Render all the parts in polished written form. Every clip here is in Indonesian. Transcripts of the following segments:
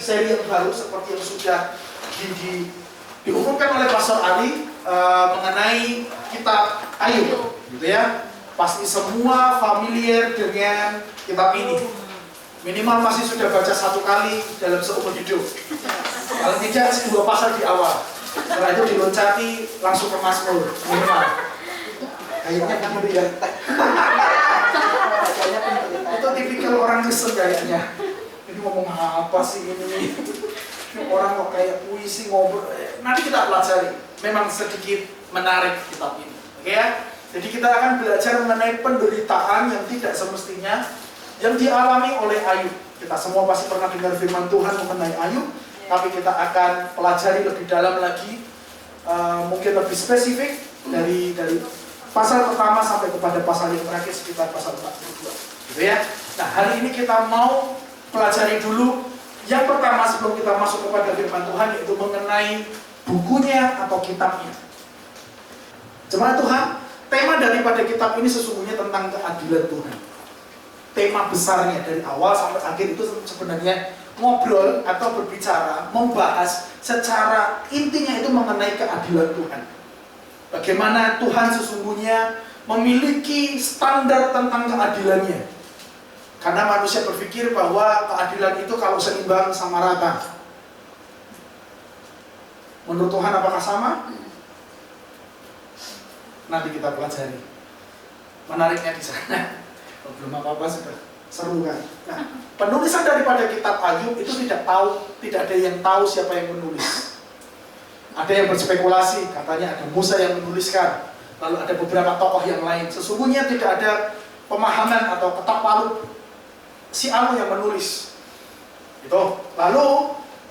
seri yang baru seperti yang sudah diumumkan oleh Pastor Ali mengenai kitab Ayub, gitu ya. Pasti semua familiar dengan kitab ini. Minimal masih sudah baca 1 kali dalam seumur hidup. Kalau tidak, 2 pasal di awal. Setelah itu diloncati langsung ke Mazmur minimal. Kayaknya begitu ya. Itu tipikal orang Kristen kayaknya. Ini ngomong apa sih ini? Orang kok kayak puisi ngobrol. Nanti kita pelajari. Memang sedikit menarik kitab ini. Oke ya? Jadi kita akan belajar mengenai penderitaan yang tidak semestinya yang dialami oleh Ayub. Kita semua pasti pernah dengar firman Tuhan mengenai Ayub, tapi kita akan pelajari lebih dalam lagi, mungkin lebih spesifik dari pasal pertama sampai kepada pasal yang terakhir sekitar pasal 42. Gitu ya. Nah, hari ini kita mau pelajari dulu yang pertama sebelum kita masuk kepada firman Tuhan, yaitu mengenai bukunya atau kitabnya. Jemaat Tuhan, tema daripada kitab ini sesungguhnya tentang keadilan Tuhan. Tema besarnya dari awal sampai akhir itu sebenarnya ngobrol atau berbicara, membahas secara intinya itu mengenai keadilan Tuhan. Bagaimana Tuhan sesungguhnya memiliki standar tentang keadilannya. Karena manusia berpikir bahwa keadilan itu kalau seimbang sama rata. Menurut Tuhan apakah sama? Nanti kita pelajari. Menariknya di sana. Belum apa-apa sudah seru kan. Nah, penulisan daripada kitab Ayub itu tidak ada yang tahu siapa yang menulis. Ada yang berspekulasi, katanya ada Musa yang menuliskan. Lalu ada beberapa tokoh yang lain. Sesungguhnya tidak ada pemahaman atau ketok palu si Anu yang menulis. Itu. Lalu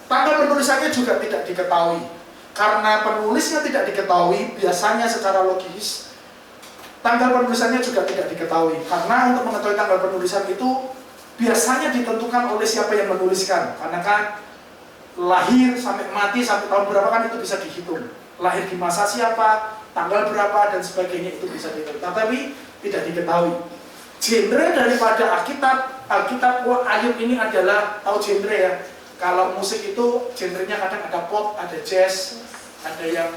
tanggal penulisannya juga tidak diketahui. Karena penulisnya tidak diketahui, biasanya secara logis tanggal penulisannya juga tidak diketahui. Karena untuk mengetahui tanggal penulisan itu biasanya ditentukan oleh siapa yang menuliskan. Karena kan lahir sampai mati sampai tahun berapa kan itu bisa dihitung. Lahir di masa siapa, tanggal berapa dan sebagainya itu bisa dihitung. Tapi tidak diketahui. Genre daripada Alkitab Ayub ini adalah, tahu genre ya. Kalau musik itu genrenya kadang ada pop, ada jazz, ada yang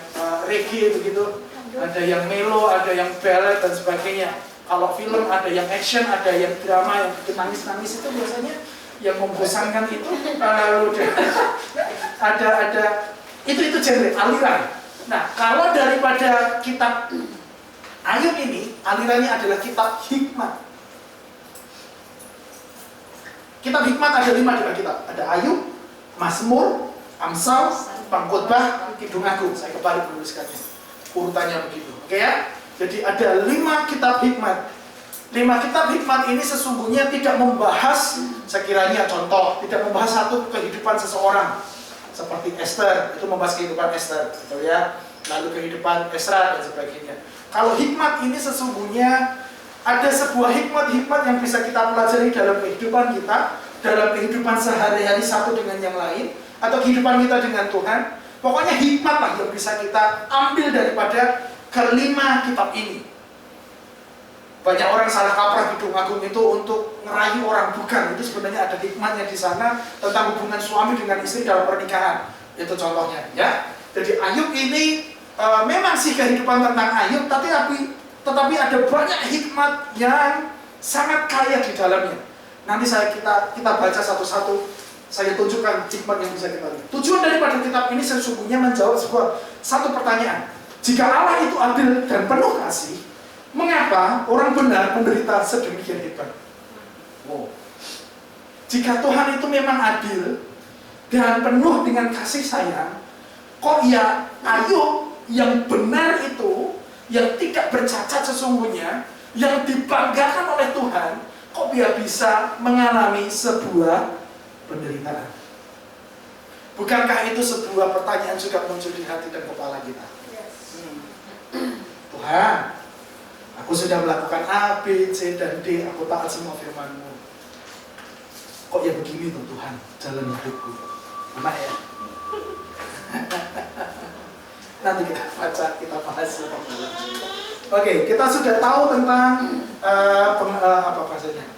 reggae begitu, ada yang melo, ada yang ballad dan sebagainya. Kalau film ada yang action, ada yang drama, yang bikin nangis-nangis itu biasanya yang membosankan itu ada itu genre aliran. Nah, kalau daripada kitab Ayub ini alirannya adalah kitab hikmat. Kitab hikmat ada 5 di Alkitab. Ada Ayub, Mazmur, Amsal, Pengkhotbah, Kidung Agung. Saya kebalik menuliskannya. Urutannya begitu. Oke ya? Jadi ada 5 kitab hikmat. 5 kitab hikmat ini sesungguhnya tidak membahas, sekiranya contoh, tidak membahas satu kehidupan seseorang. Seperti Esther, itu membahas kehidupan Esther, gitu ya. Lalu kehidupan Esra dan sebagainya. Kalau hikmat ini sesungguhnya ada sebuah hikmat-hikmat yang bisa kita pelajari dalam kehidupan kita, dalam kehidupan sehari-hari satu dengan yang lain, atau kehidupan kita dengan Tuhan. Pokoknya hikmat lah yang bisa kita ambil daripada kelima kitab ini. Banyak orang salah kaprah Kidung Agung itu untuk ngerayu orang, bukan. Itu sebenarnya ada hikmatnya di sana tentang hubungan suami dengan istri dalam pernikahan. Itu contohnya, ya. Jadi Ayub ini memang sih kehidupan tentang Ayub, tetapi ada banyak hikmat yang sangat kaya di dalamnya. Nanti kita baca satu-satu, saya tunjukkan hikmat yang bisa kita lihat. Tujuan daripada kitab ini sesungguhnya menjawab satu pertanyaan. Jika Allah itu adil dan penuh kasih, mengapa orang benar menderita sedemikian hebat? Wow. Jika Tuhan itu memang adil dan penuh dengan kasih sayang, kok ya Ayub yang benar itu, yang tidak bercacat sesungguhnya, yang dibanggakan oleh Tuhan, kok dia bisa mengalami sebuah penderitaan? Bukankah itu sebuah pertanyaan juga muncul di hati dan kepala kita? Tuhan, aku sudah melakukan A, B, C, dan D, aku taat semua firman-Mu. Kok ya begini tuh Tuhan, jalan hidupku? Enak ya? Nanti kita baca, kita bahas. Oke, kita sudah tahu tentang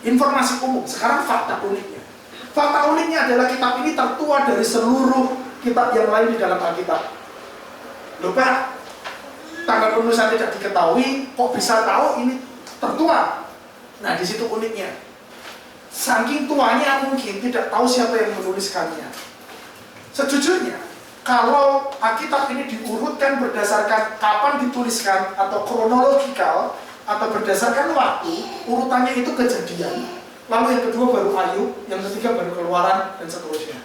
informasi umum. Sekarang fakta uniknya. Fakta uniknya adalah kitab ini tertua dari seluruh kitab yang lain di dalam Alkitab. Loh Pak, tanggal penulisan tidak diketahui, kok bisa tahu ini tertua? Nah, di situ uniknya. Saking tuanya mungkin tidak tahu siapa yang menuliskannya. Sejujurnya, kalau Alkitab ini diurutkan berdasarkan kapan dituliskan atau kronologikal atau berdasarkan waktu, urutannya itu Kejadian. Lalu yang kedua baru Ayub, yang ketiga baru Keluaran, dan seterusnya.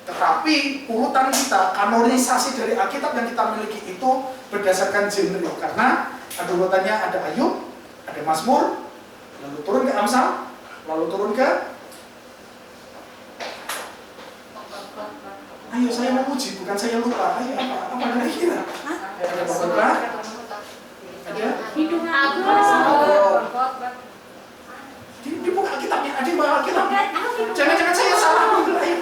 Tetapi urutan kita, kanonisasi dari Alkitab yang kita miliki itu berdasarkan genre. Karena ada urutannya, ada Ayub, ada Mazmur, lalu turun ke Amsal, lalu turun ke... Ayo saya memuji, bukan saya lupa. Ayo apa kira-kira? Ada apa? Ada? Hidup aku. Di buka Alkitabnya, ada bawa Alkitab. Jangan-jangan saya salah dulu. Ayo.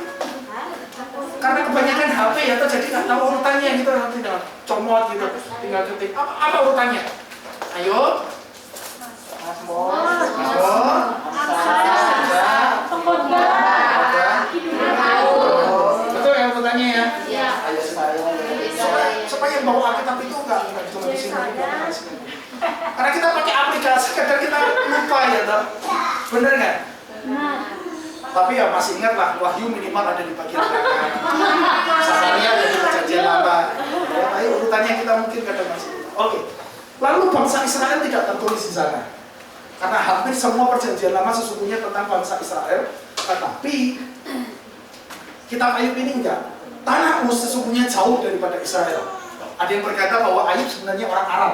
Karena kebanyakan HP ya, jadi nggak tahu urutannya gitu, tinggal comot gitu, tinggal ketik. Apa urutannya? Ayo. Betul ya urutannya ya? Iya. Supaya yang bawa Alkitab itu nggak cuma di sini. Karena kita pakai aplikasi, kadang kita lupa ya, toh. Bener nggak? Tapi ya masih ingat lah, Wahyu minimal ada di bagian kanan. Sasarnya ada di Perjanjian Lama. Ya, ayo urutannya kita mungkin kadang masih. Oke. Lalu bangsa Israel tidak tertulis di sana. Karena hampir semua Perjanjian Lama sesungguhnya tentang bangsa Israel, tetapi kitab Ayub ini enggak. Tanah Uz sesungguhnya jauh daripada Israel. Ada yang berkata bahwa Ayub sebenarnya orang Arab,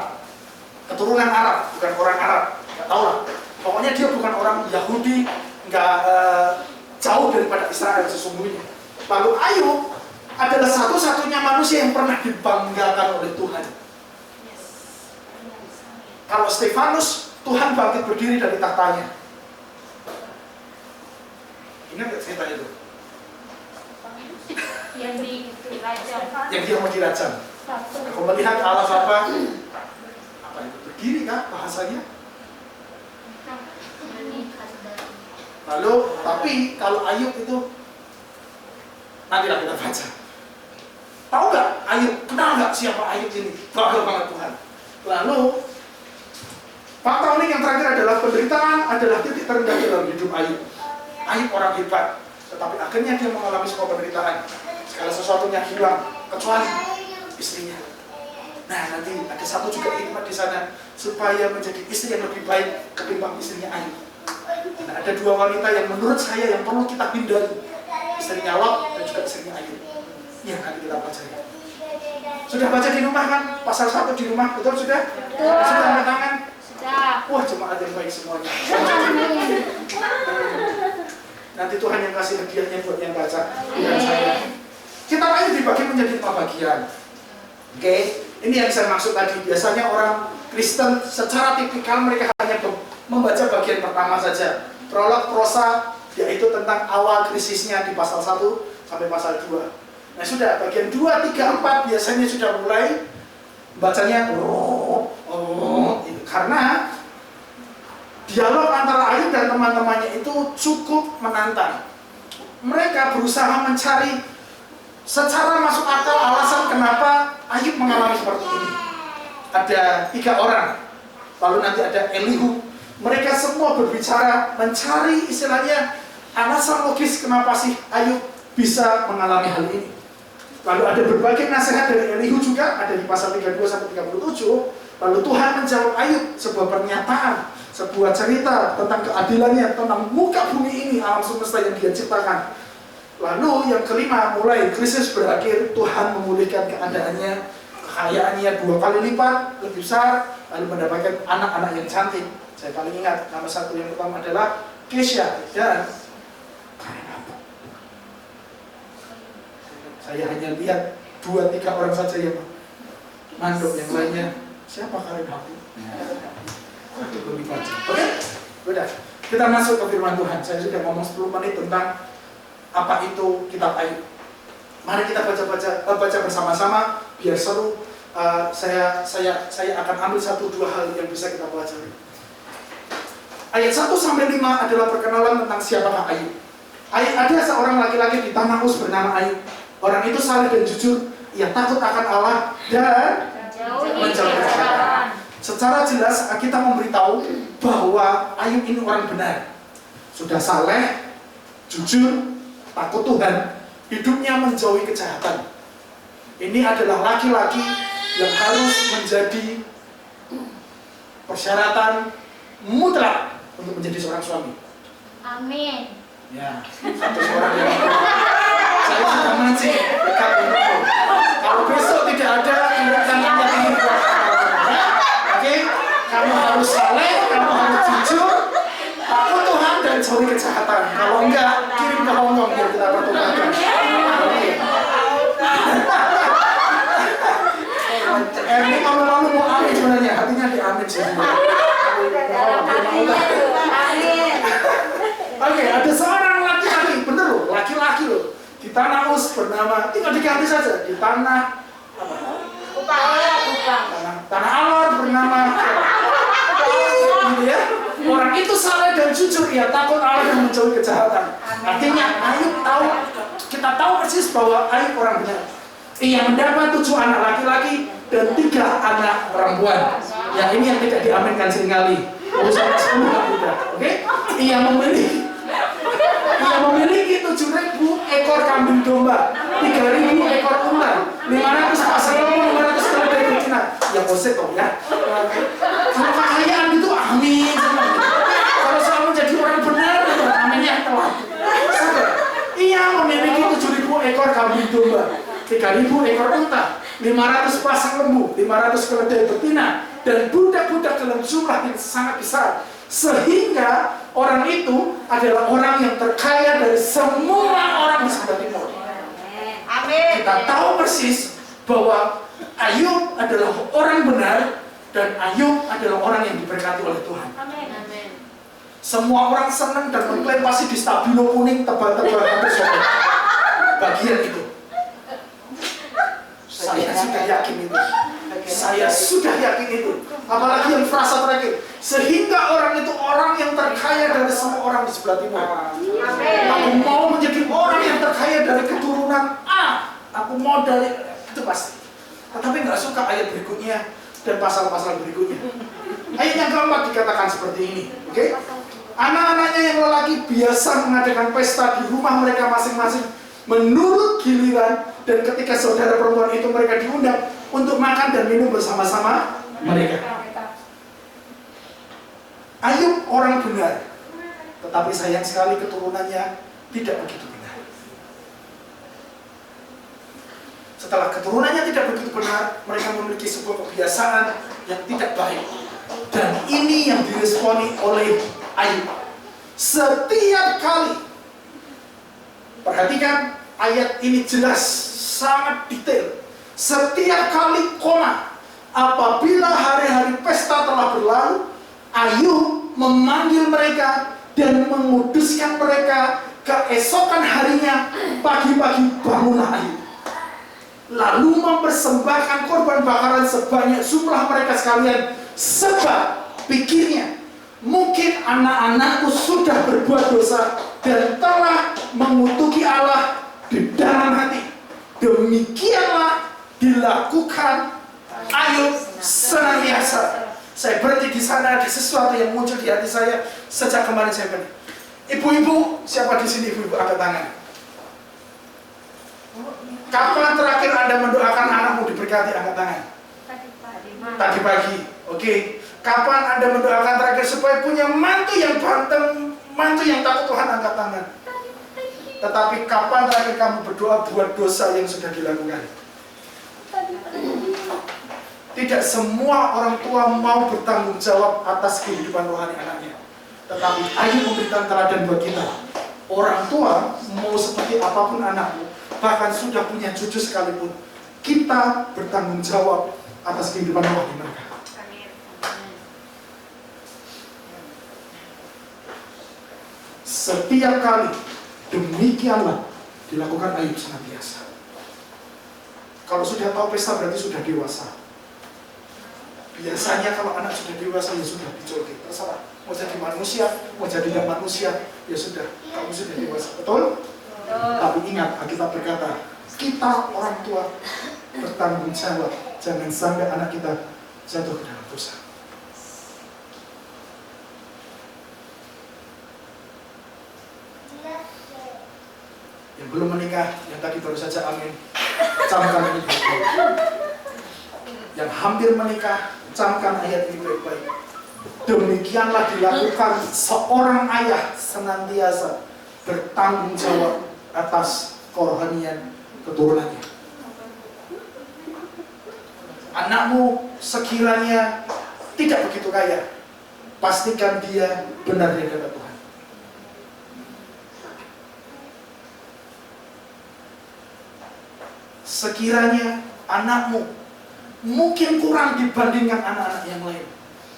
keturunan Arab, bukan orang Arab. Nggak tahu lah. Pokoknya dia bukan orang Yahudi, nggak jauh daripada Israel sesungguhnya. Lalu Ayub adalah satu-satunya manusia yang pernah dibanggakan oleh Tuhan. Kalau Stefanus, Tuhan bangkit berdiri dari tahtanya. Ingat nggak cerita itu? Yang di dirajam. Yang dia mau dirajam. Aku melihat Allah apa itu? Berdiri kah bahasanya? Lalu, tapi kalau Ayub itu nantilah kita baca. Tahu nggak Ayub? Kenal nggak siapa Ayub ini? Bangga banget Tuhan. Lalu fakta unik yang terakhir adalah penderitaan adalah titik terendah dalam hidup Ayub. Ayub orang hebat, tetapi akhirnya dia mengalami sebuah penderitaan. Segala sesuatunya hilang, kecuali istrinya. Nah, nanti ada satu juga hikmat di sana supaya menjadi istri yang lebih baik ketimbang istrinya Ayub. Nah, ada dua wanita yang menurut saya yang perlu kita hindari, istrinya Lot dan juga istrinya Ayub. Ya, nanti kita baca ya. Sudah baca di rumah kan? Pasal 1 di rumah, betul sudah? Sudah angkat tangan? Sudah. Wah, jemaat yang baik semuanya. Nanti Tuhan yang kasih hadiahnya buat yang baca. Dan saya. Kitab Ayub dibagi menjadi 5 bagian. Oke, ini yang saya maksud tadi. Biasanya orang Kristen secara tipikal mereka hanya membaca bagian pertama saja. Prolog, prosa, yaitu tentang awal krisisnya di pasal 1 sampai pasal 2. Nah sudah, bagian 2, 3, 4 biasanya sudah mulai bacanya karena dialog antara Ayub dan teman-temannya itu cukup menantang. Mereka berusaha mencari secara masuk akal alasan kenapa Ayub mengalami seperti ini. Ada 3 orang, lalu nanti ada Elihu. Mereka semua berbicara mencari istilahnya alasan logis kenapa sih Ayub bisa mengalami hal ini. Lalu ada berbagai nasihat dari Elihu juga, ada di pasal 32 sampai 37. Lalu Tuhan menjawab Ayub sebuah pernyataan, sebuah cerita tentang keadilannya, tentang muka bumi ini, alam semesta yang Dia ciptakan. Lalu yang kelima, mulai krisis berakhir, Tuhan memulihkan keadaannya, kekayaannya 2 kali lipat, lebih besar, lalu mendapatkan anak-anak yang cantik. Saya paling ingat, nama satu yang pertama adalah Kesha, dan saya hanya lihat 2-3 orang saja yang mandok, yang lainnya siapa kalian hati? Belum dibaca. Oke, sudah. Kita masuk ke firman Tuhan. Saya sudah ngomong 10 menit tentang apa itu kitab Ayub. Mari kita baca bersama-sama biar seru. Saya akan ambil 1-2 hal yang bisa kita pelajari. Ayat 1-5 adalah perkenalan tentang siapakah Ayub. Ada seorang laki-laki di tanah Uz bernama Ayub. Orang itu saleh dan jujur, ia takut akan Allah dan menjauhi kejahatan. Secara jelas kita memberitahu bahwa Ayub ini orang benar. Sudah saleh, jujur, takut Tuhan, hidupnya menjauhi kejahatan. Ini adalah laki-laki yang harus menjadi persyaratan mutlak untuk menjadi seorang suami. Amin. Ya, satu suara yang saya sudah mancing dekat untuk. Kalau besok tidak ada, tindakan yang tinggi buat kamu. Oke, kamu harus saleh, kamu harus jujur, takut Tuhan dan jauhi kejahatan. Kalau enggak, kirim ke Hongkong biar kita pertukarkan. Oke. Ini malu-malu mau amin sebenarnya, hatinya di amin sih. Oke, ada seorang laki-laki, bener loh, laki-laki loh, di tanah Uz bernama, tinggal diganti saja, di tanah apa? Tanah Alor bernama gitu ya. Orang itu saleh dan jujur, ia takut Allah dan menjauhi kejahatan. Artinya Ayub tahu, kita tahu persis bahwa Ayub orang benar. Ia mendapat 7 anak laki-laki dan 3 anak perempuan. Ya ini yang tidak diaminkan seringkali. Urusan 10 tidak, oke? Ia memiliki 7.000 ekor kambing domba, 3.000 ekor unta, 500 pasang lembu, 500 keledai betina. Ya boset toh ya. Kalau kekayaan itu amin. Kalau selalu jadi orang benar, aminnya telat. Ia memiliki 7.000 ekor kambing domba, 3.000 ekor unta, 500 pasang lembu, 500 keledai betina, dan budak-budak dalam jumlah yang sangat besar. Sehingga orang itu adalah orang yang terkaya dari semua orang di sebelah timur. Amin. Kita tahu persis bahwa Ayub adalah orang benar dan Ayub adalah orang yang diberkati oleh Tuhan. Amin. Semua orang senang dan mengklaim pasti di stabilo kuning tebal-tebal hampir sore. Bagian itu. Saya sudah yakin itu. Saya sudah yakin itu. Apalagi yang frasa terakhir. Sehingga orang itu orang yang terkaya dari semua orang di sebelah timur. Aku mau menjadi orang yang terkaya dari keturunan A. Aku mau dari itu pasti. Tetapi nggak suka ayat berikutnya dan pasal-pasal berikutnya. Ayat yang keempat dikatakan seperti ini. Oke? Anak-anaknya yang lelaki biasa mengadakan pesta di rumah mereka masing-masing menurut giliran, dan ketika saudara perempuan itu mereka diundang untuk makan dan minum bersama-sama mereka. Ayub orang benar, tetapi sayang sekali keturunannya tidak begitu benar. Setelah keturunannya tidak begitu benar, mereka memiliki sebuah kebiasaan yang tidak baik. Dan ini yang diresponi oleh Ayub. Setiap kali, perhatikan ayat ini jelas, sangat detail. Setiap kali koma, apabila hari-hari pesta telah berlalu, Ayub memanggil mereka dan menguduskan mereka. Keesokan harinya, pagi-pagi bangunlah Ayub, lalu mempersembahkan korban bakaran sebanyak jumlah mereka sekalian. Sebab pikirnya, mungkin anak-anakku sudah berbuat dosa dan telah mengutuki Allah di dalam hati. Demikianlah dilakukan Ayub senantiasa. Saya berhenti di sana, ada sesuatu yang muncul di hati saya sejak kemarin saya berhenti. Ibu-ibu, siapa di sini ibu-ibu angkat tangan? Kapan terakhir Anda mendoakan anakmu diberkati? Angkat tangan. Tadi pagi. Oke. Kapan Anda mendoakan terakhir supaya punya mantu yang banteng, mantu yang takut Tuhan? Angkat tangan. Tetapi kapan terakhir kamu berdoa buat dosa yang sudah dilakukan? Tidak semua orang tua mau bertanggung jawab atas kehidupan rohani anaknya. Tetapi Ayub memberikan teladan buat kita. Orang tua mau seperti apapun anakmu, bahkan sudah punya cucu sekalipun, kita bertanggung jawab atas kehidupan rohani mereka. Setiap kali demikianlah dilakukan Ayub senantiasa. Kalau sudah tahu pesta berarti sudah dewasa. Biasanya kalau anak sudah dewasa ya sudah dicolki, terserah mau jadi manusia, mau jadi tidak manusia, ya sudah, kamu sudah dewasa. Betul? Tapi ingat, Alkitab berkata, kita orang tua bertanggung jawab. Jangan sampai anak kita jatuh ke dalam dosa. Yang belum menikah, yang tadi baru saja amin, camkan ini baik-baik. Yang hampir menikah, camkan ayat ini baik-baik. Demikianlah dilakukan seorang ayah senantiasa bertanggung jawab atas kerohanian keturunannya. Anakmu sekiranya tidak begitu kaya, pastikan dia benar di hadapan Tuhan. Sekiranya anakmu mungkin kurang dibandingkan anak-anak yang lain,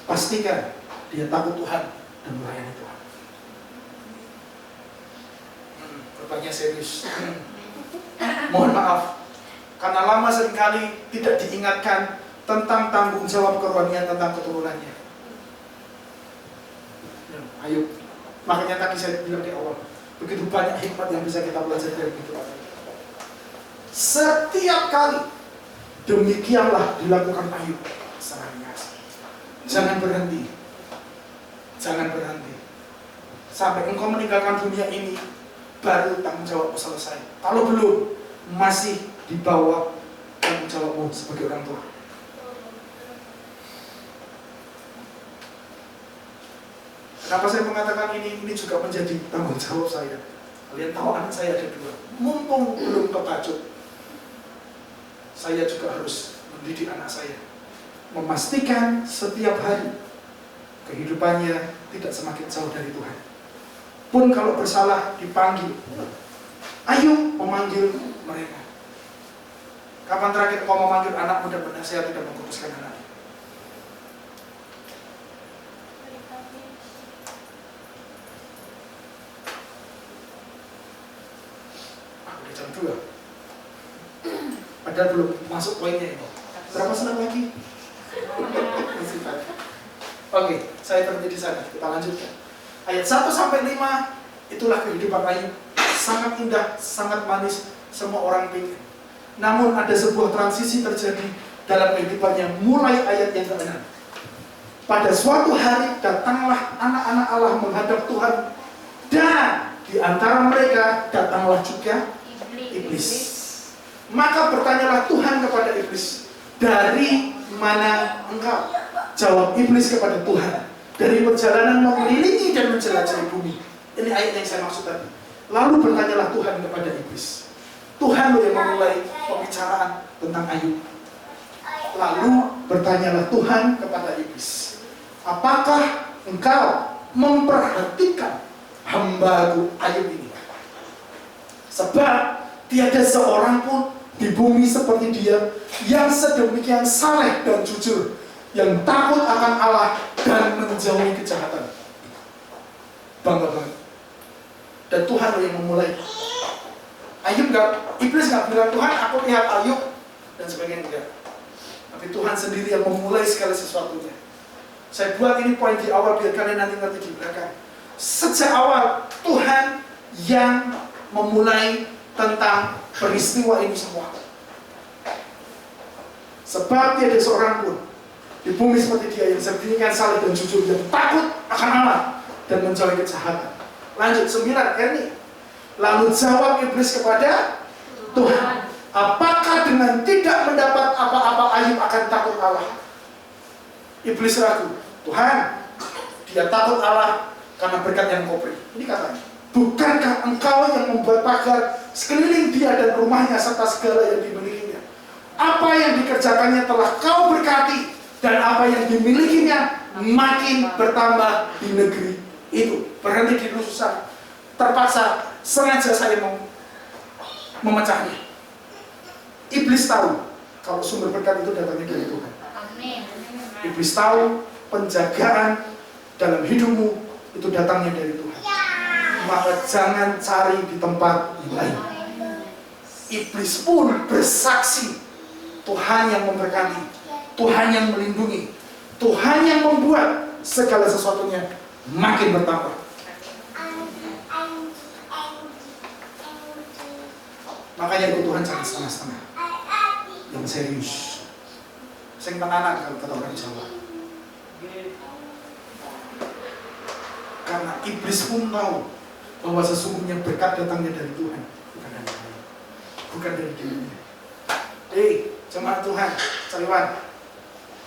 pastikan dia takut Tuhan dan melayani Tuhan. Berbagai serius. Mohon maaf, karena lama seringkali tidak diingatkan tentang tanggung jawab kerohanian tentang keturunannya. Ayo, makanya tadi saya bilang di awal, begitu banyak hikmat yang bisa kita belajar dari itu. Setiap kali demikianlah dilakukan Ayub senantiasa. Jangan berhenti, jangan berhenti sampai engkau meninggalkan dunia ini, baru tanggung jawabmu selesai. Kalau belum, masih di bawah tanggung jawabmu sebagai orang tua. Kenapa saya mengatakan ini juga menjadi tanggung jawab saya? Kalian tahu anak saya ada 2. Mumpung belum kebacut, saya juga harus mendidik anak saya, memastikan setiap hari kehidupannya tidak semakin jauh dari Tuhan. Pun kalau bersalah dipanggil, ayo memanggil mereka. Kapan terakhir kau memanggil anakmu dan bernasihat tidak mengkuduskan anaknya? Udah jam 2. Padahal belum masuk poinnya ini. Berapa senang lagi? Oke, saya berhenti di sana. Kita lanjutkan. Ayat 1-5, itulah kehidupan Ayub. Sangat indah, sangat manis, semua orang ingin. Namun ada sebuah transisi terjadi dalam kehidupannya mulai ayat yang ke-6. Pada suatu hari datanglah anak-anak Allah menghadap Tuhan, dan di antara mereka datanglah juga iblis. Maka bertanyalah Tuhan kepada iblis, dari mana engkau? Jawab iblis kepada Tuhan, dari perjalanan mengelilingi dan menjelajahi bumi. Ini ayat yang saya maksud tadi. Lalu bertanyalah Tuhan kepada iblis. Tuhan yang memulai pembicaraan tentang Ayub. Lalu bertanyalah Tuhan kepada iblis, apakah engkau memperhatikan hamba-Ku Ayub ini? Sebab tiada seorang pun di bumi seperti dia yang sedemikian saleh dan jujur, yang takut akan Allah dan menjauhi kejahatan. Bangga banget. Dan Tuhan yang memulai. Ayub iblis gak bilang, Tuhan aku lihat Ayub dan sebagainya, enggak. Tapi Tuhan sendiri yang memulai segala sesuatunya. Saya buat ini poin di awal biar kalian nanti ngerti di belakang. Sejak awal Tuhan yang memulai tentang peristiwa ini semua. Sebab tiada seorang pun di bumi seperti dia yang sedemikian saleh dan jujur, yang takut akan Allah dan menjauhi kejahatan. Lanjut 9 ini. Lalu jawab iblis kepada Tuhan, apakah dengan tidak mendapat apa-apa Ayub akan takut Allah? Iblis ragu. Tuhan, dia takut Allah karena berkat yang kau beri. Ini katanya, bukankah engkau yang membuat pagar sekeliling dia dan rumahnya serta segala yang dimilikinya? Apa yang dikerjakannya telah kau berkati, dan apa yang dimilikinya makin bertambah di negeri itu. Berhenti di Susah. Terpaksa sengaja saya mau memecahnya. Iblis tahu kalau sumber berkat itu datangnya dari Tuhan. Amin. Iblis tahu penjagaan dalam hidupmu itu datangnya dari Tuhan. Maka jangan cari di tempat lain. Iblis pun bersaksi, Tuhan yang memberkati, Tuhan yang melindungi, Tuhan yang membuat segala sesuatunya makin bertambah. Makanya ikut Tuhan jangan setengah-setengah, yang serius, sing tenanan kalau kata orang Jawa. Karena iblis pun tahu bahwa sesungguhnya berkat datangnya dari Tuhan, bukan dari saya, bukan dari dirinya. Jemaat Tuhan, Cariwan,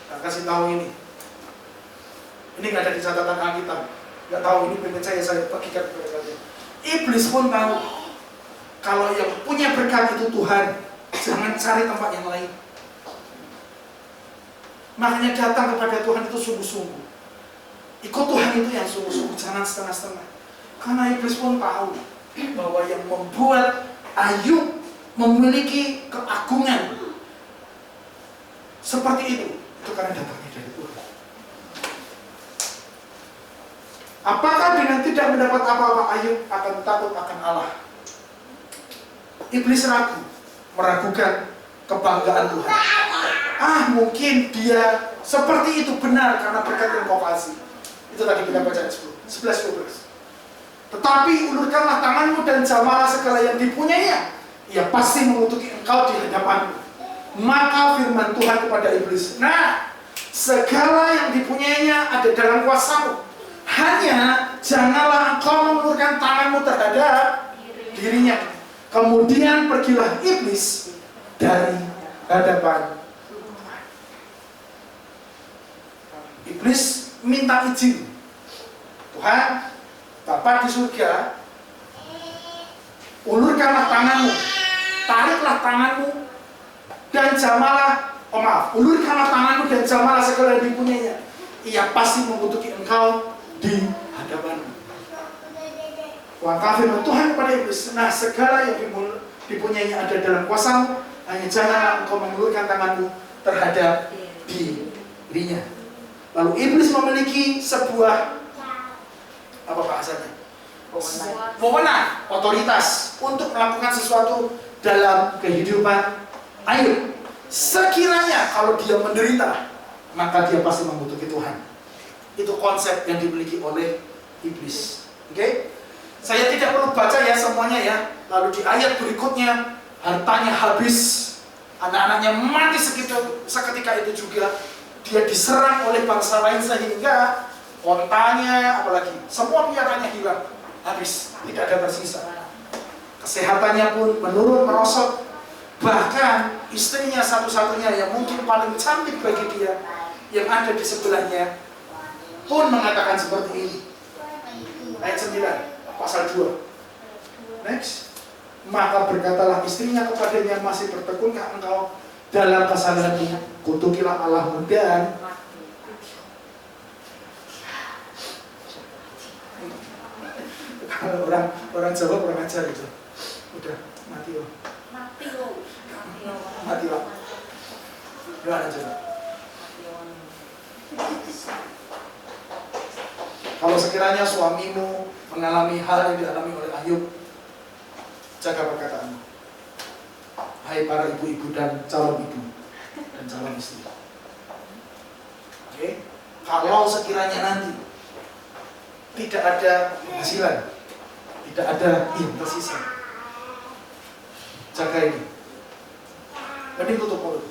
tak kasih tahu ini. Ini nggak ada di catatan Alkitab. Nggak tahu, ini pengen saya bagikan kepada kalian. Iblis pun tahu kalau yang punya berkat itu Tuhan, jangan cari tempat yang lain. Makanya datang kepada Tuhan itu sungguh-sungguh. Ikut Tuhan itu yang sungguh-sungguh, jangan setengah-setengah. Karena iblis pun tahu bahwa yang membuat Ayub memiliki keagungan seperti itu karena datangnya dari Tuhan. Apakah dengan tidak mendapat apa-apa Ayub akan takut akan Allah? Iblis ragu, meragukan kebanggaan Tuhan. Mungkin dia seperti itu benar karena berkat yang kau kasih. Itu tadi kita baca 11-12. Tetapi ulurkanlah tanganmu dan jamalah segala yang dipunyainya. Ia pasti mengutuki engkau di hadapanmu. Maka firman Tuhan kepada iblis, nah, segala yang dipunyainya ada dalam kuasamu. Hanya janganlah engkau mengulurkan tanganmu terhadap dirinya. Kemudian pergilah iblis dari hadapan Tuhan. Iblis minta izin. Tuhan, Bapa di surga, ulurkanlah tanganmu, tariklah tanganmu, dan jamalah, ulurkanlah tanganmu dan jamalah segala yang dipunyainya. Ia pasti mengutuki engkau di hadapanmu. Maka firman Tuhan kepada iblis, nah, segala yang dipunyainya ada dalam kuasamu, hanya janganlah engkau mengulurkan tanganmu terhadap dirinya. Lalu iblis memiliki sebuah apa bahasanya? Wewenang, otoritas untuk melakukan sesuatu dalam kehidupan Ayub. Sekiranya kalau dia menderita, maka dia pasti membutuhkan Tuhan. Itu konsep yang dimiliki oleh iblis. Oke? Saya tidak perlu baca ya semuanya ya. Lalu di ayat berikutnya, hartanya habis, anak-anaknya mati seketika itu juga. Dia diserang oleh bangsa lain sehingga ontanya, apalagi semua piaranya hilang, habis, tidak ada tersisa. Kesehatannya pun menurun, merosot. Bahkan istrinya satu-satunya yang mungkin paling cantik bagi dia, yang ada di sebelahnya, pun mengatakan seperti ini. Ayat 9, pasal 2. Next. Maka berkatalah istrinya kepadanya, masih bertekunkah engkau dalam kesalahanmu? Kutukilah Allahmu dan orang Jawa kurang ajar itu. Udah mati loh. Gimana coba? Kalau sekiranya suamimu mengalami hal yang dialami oleh Ayub, jaga perkataanmu. Hai para ibu-ibu dan calon ibu dan calon istri. Oke? Kalau sekiranya nanti tidak ada penghasilan, tidak ada yang tersisa, jaga ini. Mending tutup mulut.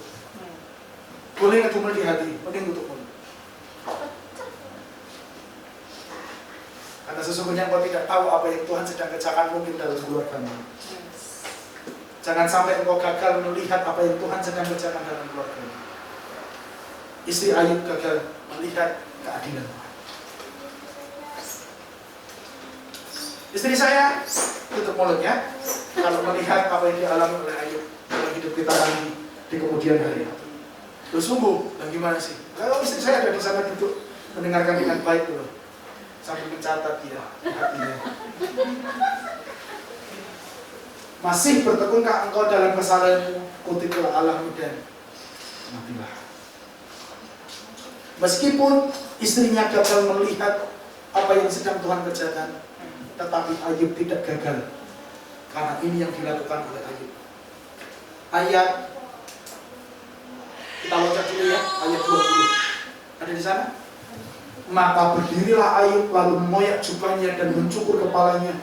Boleh ngedumel di hati, mending tutup mulut. Karena sesungguhnya engkau tidak tahu apa yang Tuhan sedang kerjakan mungkin dalam keluargamu. Jangan sampai engkau gagal melihat apa yang Tuhan sedang kerjakan dalam keluargamu. Istri Ayub gagal melihat keadilan Tuhan. Istri saya tutup mulutnya kalau melihat apa yang dialami oleh Ayub dalam hidup kita nanti di kemudian hari. Loh sungguh, dan gimana sih? Kalau istri saya ada di sana duduk mendengarkan dengan baik loh, sambil mencatat dia hatinya. Masih bertekunkah engkau dalam kesalahanmu? Kutukilah Allahmu dan matilah. Meskipun istrinya gagal melihat apa yang sedang Tuhan kerjakan, tetapi Ayub tidak gagal. Karena ini yang dilakukan oleh Ayub. Ayat, kita baca dulu ya, ayat 20. Ada di sana? Maka berdirilah Ayub lalu memoyak jubahnya dan mencukur kepalanya.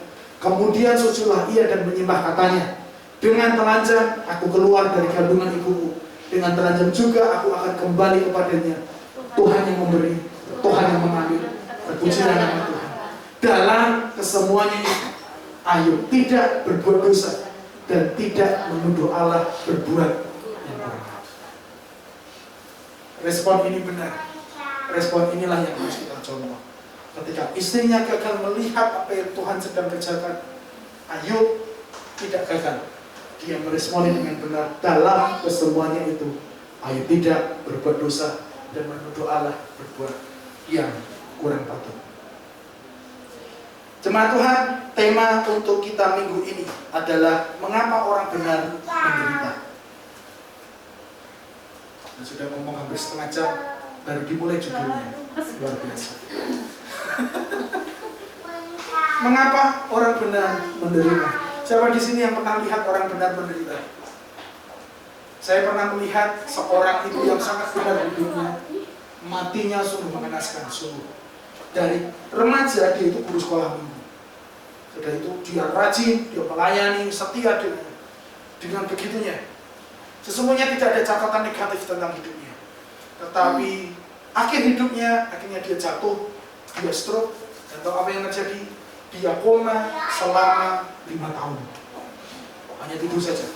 Kemudian sujulah ia dan menyembah, katanya, Dengan telanjang aku keluar dari kandungan ibuku. Dengan telanjang juga aku akan kembali kepadanya. Tuhan yang memberi, Tuhan yang mengambil. Terpujilah nama Tuhan. Dalam kesemuanya itu, Ayub tidak berbuat dosa dan tidak menuduh Allah berbuat yang kurang. Respon ini benar. Respon inilah yang harus kita contoh. Ketika istrinya gagal melihat apa yang Tuhan sedang kerjakan, Ayub tidak gagal. Dia meresponi dengan benar. Dalam kesemuanya itu, Ayub tidak berbuat dosa dan menuduh Allah berbuat yang kurang patut. Jemaat Tuhan, tema untuk kita minggu ini adalah mengapa orang benar menderita. Dan sudah ngomong hampir setengah jam, baru dimulai judulnya. Luar biasa. Mengapa orang benar menderita? Siapa di sini yang pernah lihat orang benar menderita? Saya pernah melihat seorang ibu yang sangat benar hidupnya, matinya sungguh mengenaskan, sungguh. Dari remaja dia itu guru sekolah minggu. Sudah itu dia rajin, dia melayani, setia dengan begitunya. Sesungguhnya tidak ada catatan negatif tentang hidupnya. Tetapi akhir hidupnya, akhirnya dia jatuh, dia stroke, dan tahu apa yang terjadi? Dia koma selama 5 tahun. Hanya tidur saja.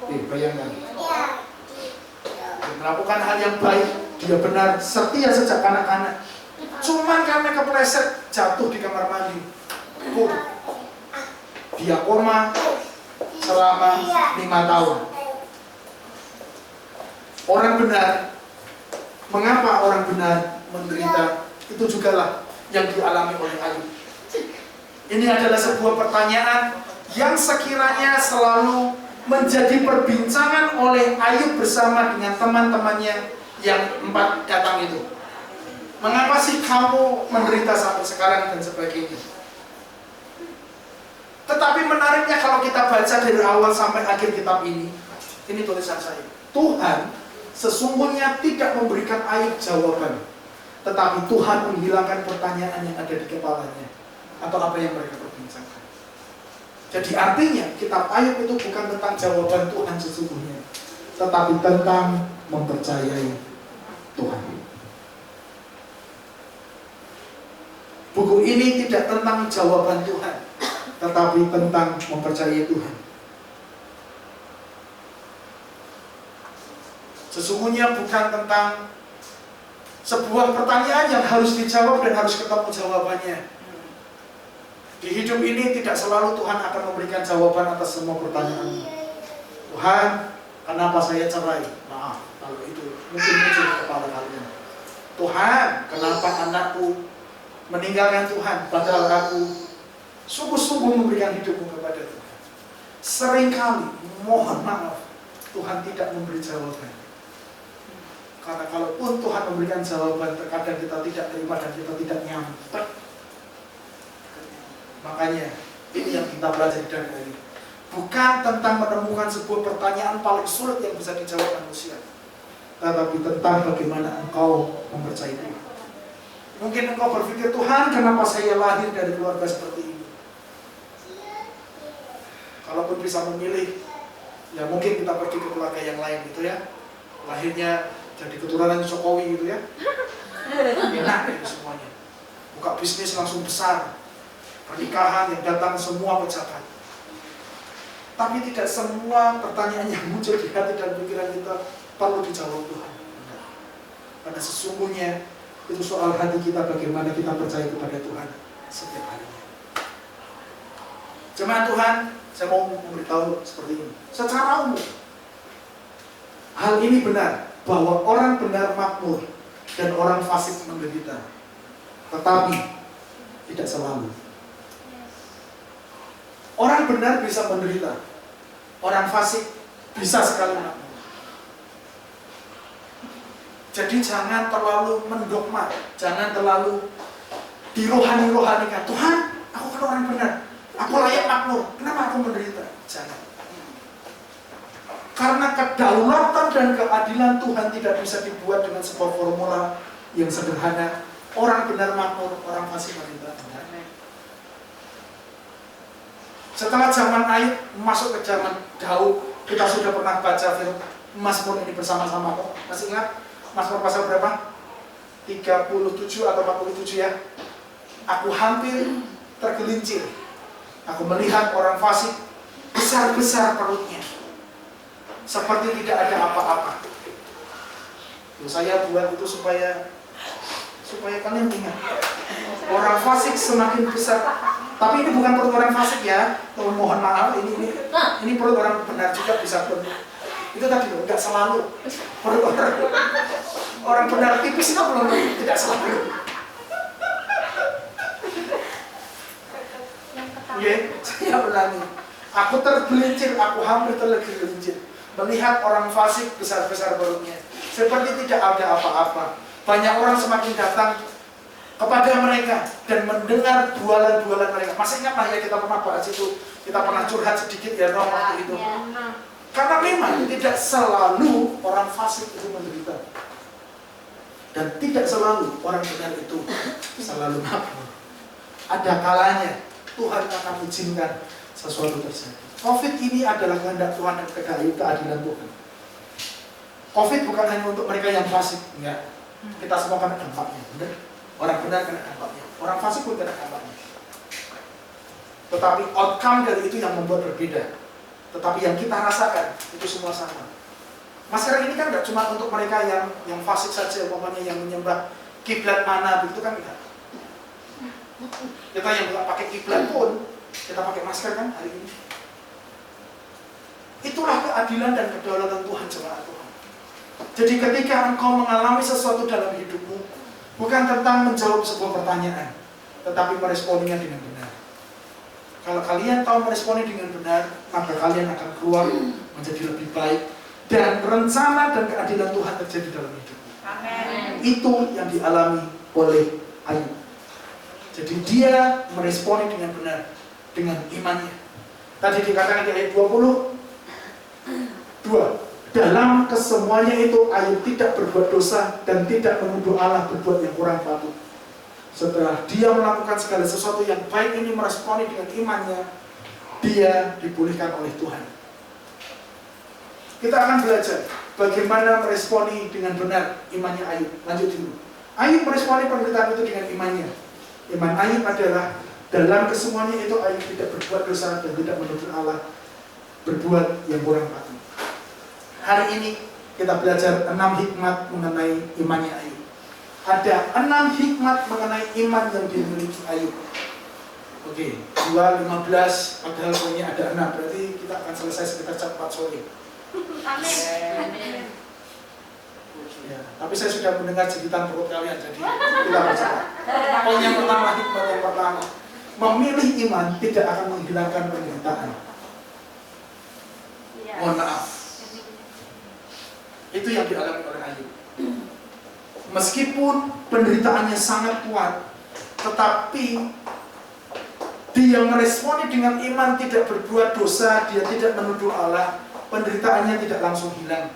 Bayangkan. Dia melakukan hal yang baik, dia benar, setia sejak kanak-kanak. Cuman karena kepleset, jatuh di kamar mandi. Dia koma selama 5 tahun. Orang benar, mengapa orang benar menderita? Itu jugalah yang dialami oleh Ayub. Ini adalah sebuah pertanyaan yang sekiranya selalu menjadi perbincangan oleh Ayub bersama dengan teman-temannya yang 4 datang itu. Mengapa sih kamu menderita sampai sekarang dan sebagainya? Tetapi menariknya kalau kita baca dari awal sampai akhir kitab ini tulisan saya. Tuhan sesungguhnya tidak memberikan Ayub jawaban, tetapi Tuhan menghilangkan pertanyaan yang ada di kepalanya atau apa yang mereka perbincangkan. Jadi artinya kitab Ayub itu bukan tentang jawaban Tuhan sesungguhnya, tetapi tentang mempercayai Tuhan. Buku ini tidak tentang jawaban Tuhan, tetapi tentang mempercayai Tuhan. Sesungguhnya bukan tentang sebuah pertanyaan yang harus dijawab dan harus ketemu jawabannya. Di hidup ini tidak selalu Tuhan akan memberikan jawaban atas semua pertanyaan. Tuhan, kenapa saya cerai? Maaf, kalau itu mungkin muncul ke kepala kalian. Tuhan, kenapa anakku meninggalkan Tuhan? Padahal aku sungguh-sungguh memberikan hidupku kepada Tuhan. Seringkali, mohon maaf, Tuhan tidak memberi jawaban. Karena kalaupun Tuhan memberikan jawaban, terkadang kita tidak terima dan kita tidak nyampe. Makanya, ini yang kita belajar dari ini. Bukan tentang menemukan sebuah pertanyaan paling sulit yang bisa dijawab manusia, tetapi tentang bagaimana engkau mempercayai Tuhan. Mungkin engkau berpikir, Tuhan, kenapa saya lahir dari keluarga seperti ini? Kalaupun bisa memilih, ya mungkin kita pergi ke keluarga yang lain gitu ya. Lahirnya jadi keturunan Jokowi gitu ya. Enak itu semuanya. Buka bisnis langsung besar. Pernikahan yang datang semua pejabat. Tapi tidak semua pertanyaan yang muncul di hati dan pikiran kita perlu dijawab Tuhan. Karena sesungguhnya itu soal hati kita, bagaimana kita percaya kepada Tuhan setiap harinya. Jemaat Tuhan, saya mau memberitahu seperti ini. Secara umum, hal ini benar, bahwa orang benar makmur dan orang fasik menderita. Tetapi tidak selalu. Orang benar bisa menderita, orang fasik bisa sekali makmur. Jadi jangan terlalu mendogma, jangan terlalu dirohani-rohanikan. Tuhan, aku kan orang benar, aku layak makmur, kenapa aku menderita? Jangan. Karena kedaulatan dan keadilan Tuhan tidak bisa dibuat dengan sebuah formula yang sederhana. Orang benar makmur, orang fasik menderita. Setelah zaman Ayub masuk ke zaman Daud, kita sudah pernah baca film Mazmur ini bersama-sama kok. Masih ingat? Mazmur pasal berapa? 37 atau 47 ya. Aku hampir tergelincir. Aku melihat orang fasik besar-besar perutnya, seperti tidak ada apa-apa. Saya buat itu supaya kalian ingat. Orang fasik semakin besar. Tapi ini bukan perut orang fasik ya. Mohon maaf, ini perut orang benar juga bisa pun. Itu tadi loh, tidak selalu. Perut orang benar tipis itu belum tidak selalu. Oke, saya ulangi. Aku tergelincir, aku hampir tergelincir melihat orang fasik besar-besar perutnya, seperti tidak ada apa-apa. Banyak orang semakin datang kepada mereka dan mendengar bualan-bualan mereka. Masih ingat lah ya, kita pernah bahas itu, kita pernah curhat sedikit ya Roh waktu itu. Karena memang tidak selalu orang fasik itu menderita, dan tidak selalu orang benar itu selalu makmur. Ada kalanya Tuhan akan izinkan sesuatu terjadi. Covid ini adalah kehendak Tuhan dan keadilan Tuhan. Covid bukan hanya untuk mereka yang fasik, enggak. Kita semua kena dampaknya, benar? Orang benar kena dampaknya, orang fasik pun kena dampaknya. Tetapi outcome dari itu yang membuat berbeda. Tetapi yang kita rasakan itu semua sama. Masker ini kan tidak cuma untuk mereka yang fasik saja, umpamanya yang menyembah kiblat mana, begitu kan enggak. Kita yang nggak pakai kiblat pun kita pakai masker kan hari ini. Itulah keadilan dan kedaulatan Tuhan, jemaat Tuhan. Jadi ketika engkau mengalami sesuatu dalam hidupmu, bukan tentang menjawab sebuah pertanyaan, tetapi meresponinya dengan benar. Kalau kalian tahu meresponi dengan benar, maka kalian akan keluar menjadi lebih baik, dan rencana dan keadilan Tuhan terjadi dalam hidupmu. Amin. Itu yang dialami oleh Ayub. Jadi dia meresponi dengan benar, dengan imannya. Tadi dikatakan di ayat 22, dalam kesemuanya itu Ayub tidak berbuat dosa dan tidak menuduh Allah berbuat yang kurang patut. Setelah dia melakukan segala sesuatu yang baik ini, meresponi dengan imannya, dia dipulihkan oleh Tuhan. Kita akan belajar bagaimana meresponi dengan benar imannya Ayub. Lanjut dulu. Ayub meresponi penderitaan itu dengan imannya. Iman Ayub adalah dalam kesemuanya itu Ayub tidak berbuat dosa dan tidak menuduh Allah berbuat yang kurang patut. Hari ini kita belajar 6 hikmat mengenai imannya Ayub. Ada 6 hikmat mengenai iman yang dimiliki Ayub. Oke, 2:15 padahal poinnya ada 6, berarti kita akan selesai sekitar jam 4 sore. Amin. Ya, tapi saya sudah mendengar jepitan perut kalian, jadi kita baca. Poin yang pertama, hikmat yang pertama, memilih iman tidak akan menghilangkan penderitaan. Mohon maaf. Itu yang dialami oleh Ayub. Meskipun penderitaannya sangat kuat, tetapi dia meresponi dengan iman, tidak berbuat dosa, dia tidak menuduh Allah, penderitaannya tidak langsung hilang.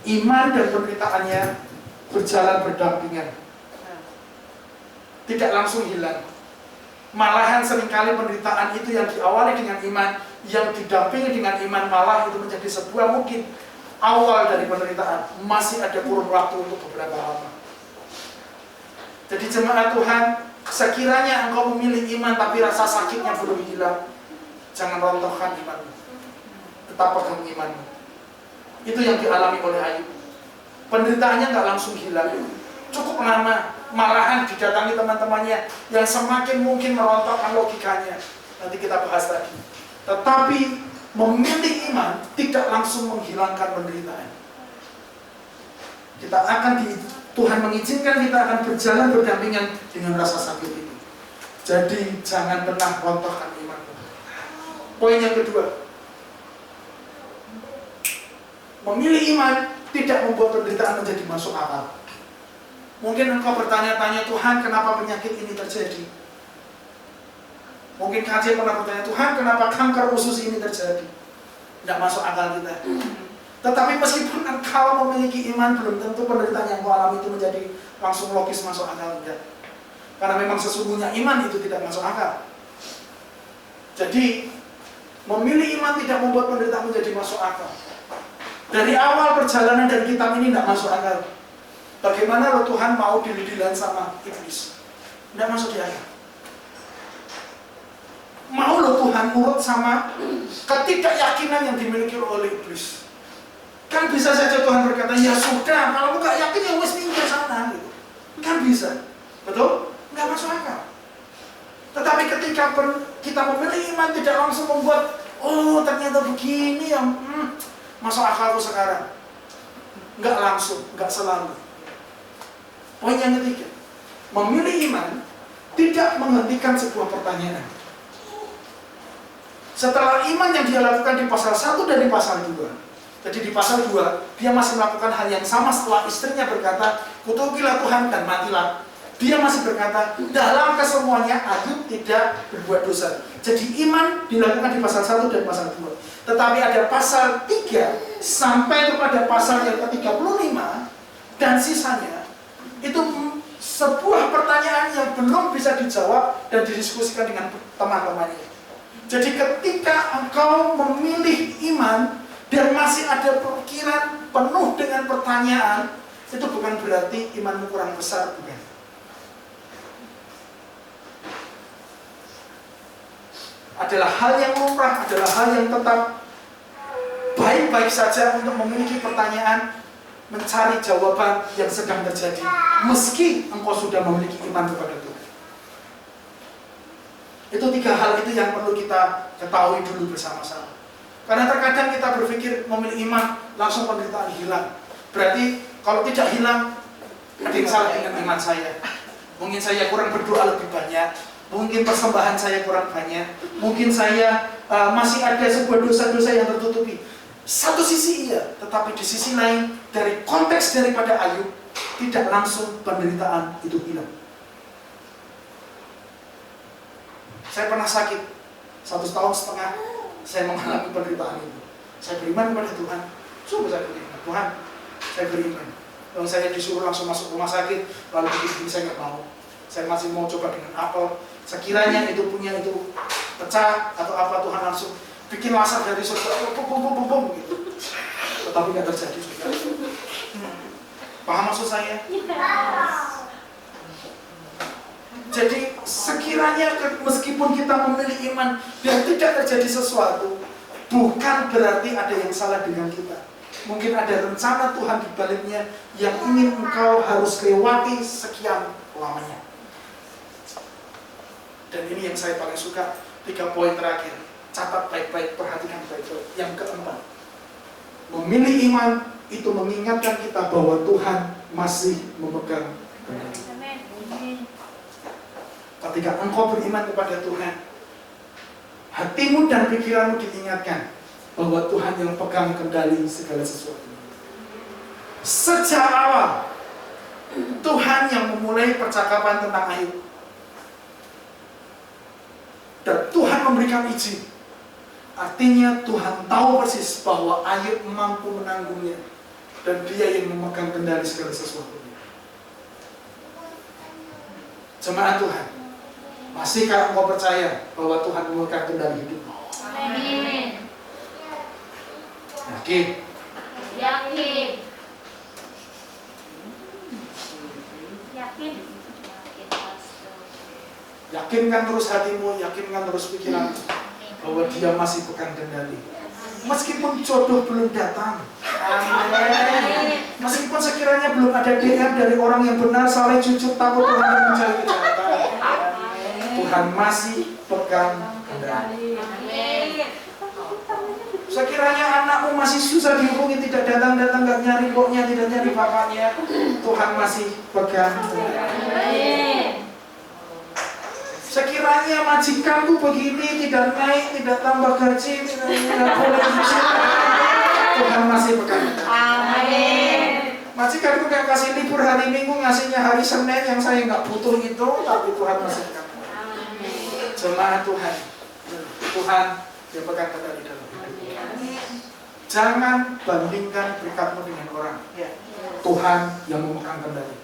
Iman dan penderitaannya berjalan berdampingan, tidak langsung hilang. Malahan seringkali penderitaan itu yang diawali dengan iman, yang didampingi dengan iman, malah itu menjadi sebuah mungkin awal dari penderitaan. Masih ada kurun waktu untuk beberapa lama. Jadi jemaat Tuhan, sekiranya engkau memilih iman tapi rasa sakitnya belum hilang, jangan rontohkan imanmu, tetap pegang imanmu. Itu yang dialami oleh Ayub. Penderitaannya nggak langsung hilang, cukup lama. Malahan didatangi teman-temannya yang semakin mungkin merontokkan logikanya. Nanti kita bahas tadi. Tetapi memilih iman tidak langsung menghilangkan penderitaan. Tuhan mengizinkan kita akan berjalan berdampingan dengan rasa sakit itu. Jadi jangan pernah rontohkan imanmu. Poin yang kedua, memilih iman tidak membuat penderitaan menjadi masuk akal. Mungkin engkau bertanya-tanya, Tuhan kenapa penyakit ini terjadi? Mungkin kajian pernah bertanya, Tuhan kenapa kanker usus ini terjadi? Tidak masuk akal kita. Tetapi meskipun engkau memiliki iman, belum tentu penderitaan yang kau alami itu menjadi langsung logis masuk akal. Tidak. Karena memang sesungguhnya iman itu tidak masuk akal. Jadi Memilih iman tidak membuat penderitaan menjadi masuk akal. Dari awal perjalanan dari kitab ini tidak masuk akal. Bagaimana lo Tuhan mau dilidilan sama iblis? Tidak masuk di akal. Mau lo Tuhan nurut sama ketidakyakinan yang dimiliki oleh iblis? Kan bisa saja Tuhan berkata, ya sudah, kalau gak yakin ya wes minggir sana gitu. Kan bisa, betul? Nggak masuk akal. Tetapi ketika kita memilih iman tidak langsung membuat, oh ternyata begini yang masuk akalku sekarang. Nggak langsung, nggak selalu. Poin yang ketiga, memilih iman tidak menghentikan sebuah pertanyaan. Setelah iman yang dia lakukan di pasal 1 dan di pasal 2, jadi di pasal 2 dia masih melakukan hal yang sama setelah istrinya berkata, kutukilah Tuhan dan matilah. Dia masih berkata, dalam kesemuanya Ayub tidak berbuat dosa. Jadi iman dilakukan di pasal 1 dan pasal 2. Tetapi ada pasal 3 sampai kepada pasal yang ke-35 dan sisanya, itu sebuah pertanyaan yang belum bisa dijawab dan didiskusikan dengan teman-temannya. Jadi ketika engkau memilih iman dan masih ada pikiran penuh dengan pertanyaan, itu bukan berarti imanmu kurang besar, bukan. Adalah hal yang lumrah, adalah hal yang tetap baik-baik saja untuk memiliki pertanyaan, mencari jawaban yang sedang terjadi, meski engkau sudah memiliki iman kepada Tuhan. Itu 3 hal itu yang perlu kita ketahui dulu bersama-sama. Karena terkadang kita berpikir memilih iman langsung penderitaan hilang. Berarti kalau tidak hilang, ada yang salah dengan iman saya. Mungkin saya kurang berdoa lebih banyak, mungkin persembahan saya kurang banyak, mungkin saya masih ada sebuah dosa-dosa yang tertutupi. Satu sisi iya, tetapi di sisi lain dari konteks daripada Ayub tidak langsung penderitaan itu hilang. Saya pernah sakit 1,5 tahun saya mengalami penderitaan itu. Saya beriman kepada Tuhan, sungguh saya beriman. Tuhan, saya beriman. Kalau saya disuruh langsung masuk rumah sakit, lalu begini saya nggak mau. Saya masih mau coba dengan apel. Sekiranya itu punya itu pecah atau apa, Tuhan langsung bikin laser dari surga, bum gitu. Tetapi nggak terjadi juga. Paham maksud saya? Jadi sekiranya meskipun kita memilih iman dan tidak terjadi sesuatu, bukan berarti ada yang salah dengan kita. Mungkin ada rencana Tuhan di baliknya yang ingin engkau harus lewati sekian lamanya. Dan ini yang saya paling suka, 3 poin terakhir. Catat baik-baik, perhatikan baik-baik. Yang keempat, memilih iman itu mengingatkan kita bahwa Tuhan masih memegang kendali. Ketika engkau beriman kepada Tuhan, hatimu dan pikiranmu diingatkan bahwa Tuhan yang pegang kendali segala sesuatu. Sejak awal, Tuhan yang memulai percakapan tentang Ayub. Dan Tuhan memberikan izin. Artinya Tuhan tahu persis bahwa Ayub mampu menanggungnya. Dan dia yang memegang kendali segala sesuatu. Jemaat Tuhan, masihkah engkau percaya bahwa Tuhan memegang kendali hidupmu? Amin. Yakin? Yakin. Yakin. Yakinkan terus hatimu, yakinkan terus pikiranmu bahwa dia masih pegang kendali. Meskipun jodoh belum datang, amin. Meskipun sekiranya belum ada DM dari orang yang benar, saleh, jujur, takut Tuhan dan mencari kejahatan, Tuhan masih pegang kendali. Sekiranya anakmu masih susah dihubungi, tidak datang-datang, nggak nyari boknya, tidak nyari bapaknya, Tuhan masih pegang kendali. Sekiranya majikanku begini, tidak naik, tidak tambah gaji, tidak boleh izin, Tuhan masih pegang kendali. Amin. Majikanku nggak kasih libur hari Minggu, ngasihnya hari Senin yang saya nggak butuh itu, tapi Tuhan masih pegang kendali. Jemaat Tuhan, Tuhan yang pegang kendali dalam hidup. Jangan bandingkan berkatmu dengan orang. Tuhan yang memegang kendali.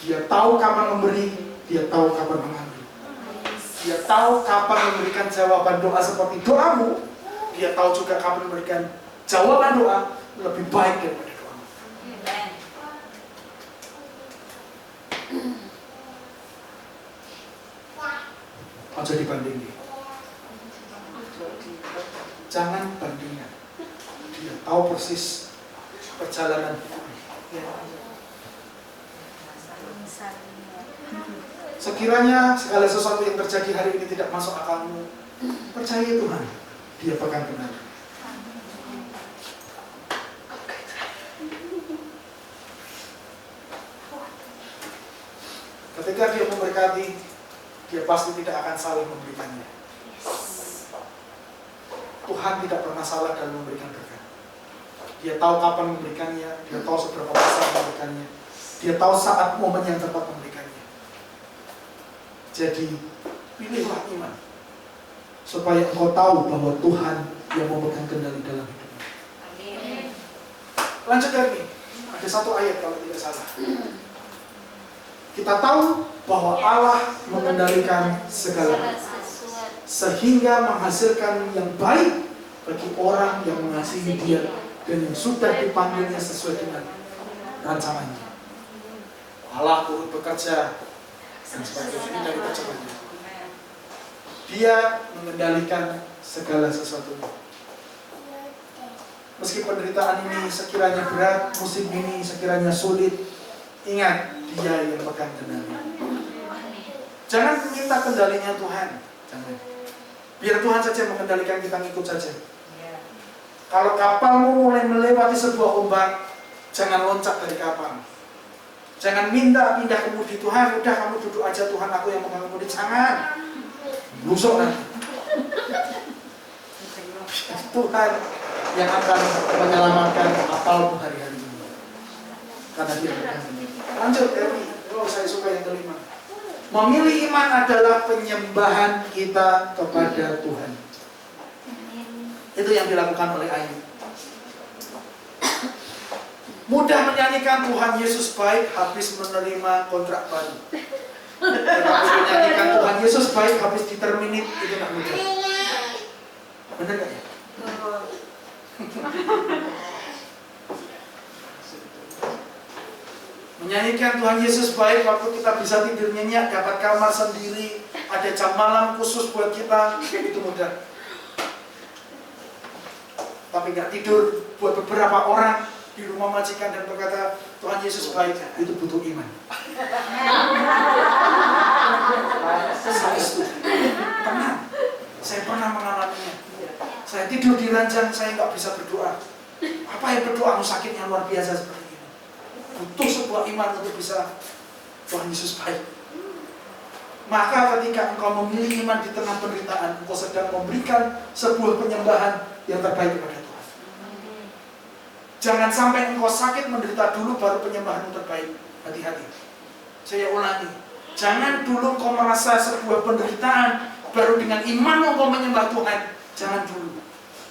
Dia tahu kapan memberi, dia tahu kapan mengambil. Dia tahu kapan memberikan jawaban doa seperti doamu. Dia tahu juga kapan memberikan jawaban doa lebih baik daripada doamu. Aja dibandingin. Jangan bandingkan. Dia tahu persis perjalanan hidupnya. Sekiranya segala sesuatu yang terjadi hari ini tidak masuk akalmu, percaya Tuhan, Dia pegang kendali. Ketika Dia memberkati, Dia pasti tidak akan salah memberikannya. Tuhan tidak pernah salah dalam memberikan berkat. Dia tahu kapan memberikannya, Dia tahu seberapa besar memberikannya, Dia tahu saat momen yang tepat memberikannya. Jadi, pilihlah iman supaya engkau tahu bahwa Tuhan yang memegang kendali dalam hidupmu. Amin. Lanjut lagi, ada satu ayat kalau tidak salah. Kita tahu bahwa Allah mengendalikan segala sesuatu sehingga menghasilkan yang baik bagi orang yang mengasihi Dia dan yang sudah dipanggilnya sesuai dengan rancangannya. Allah turut bekerja dan sebagainya. Ini dari terjemahnya. Dia mengendalikan segala sesuatunya. Meski penderitaan ini sekiranya berat, musim ini sekiranya sulit, ingat Dia yang pegang kendali. Jangan minta kendalinya Tuhan. Jangan. Biar Tuhan saja mengendalikan, kita ngikut saja. Kalau kapalmu mulai melewati sebuah ombak, jangan loncat dari kapal. Jangan minta pindah kemudi, Tuhan, udah kamu duduk aja, Tuhan, aku yang pegang kemudi. Jangan. Busuk nanti. Tuhan yang akan menyelamatkan kapalmu hari-hari ini. Karena Dia pegang kemudi. Lanjut, Eri. Oh, saya suka yang kelima. Memilih iman adalah penyembahan kita kepada Tuhan. Itu yang dilakukan oleh Ayub. Mudah menyanyikan Tuhan Yesus baik habis menerima kontrak baru. Tetapi menyanyikan Tuhan Yesus baik habis diterminit itu tak mudah. Benar gak ya? Menyanyikan Tuhan Yesus baik waktu kita bisa tidur nyenyak, dapat kamar sendiri, ada jam malam khusus buat kita, itu mudah. Tapi nggak tidur buat beberapa orang di rumah majikan dan berkata Tuhan Yesus baik, itu butuh iman. Saya setuju. Saya pernah mengalaminya. Saya tidur di ranjang, saya nggak bisa berdoa. Apa yang berdoa? Sakitnya luar biasa seperti ini. Butuh sebuah iman untuk bisa Tuhan Yesus baik. Maka ketika engkau memilih iman di tengah penderitaan, engkau sedang memberikan sebuah penyembahan yang terbaik kepada Tuhan. Jangan sampai engkau sakit menderita dulu baru penyembahan yang terbaik. Hati-hati. Saya ulangi. Jangan dulu engkau merasa sebuah penderitaan baru dengan iman engkau menyembah Tuhan. Jangan dulu.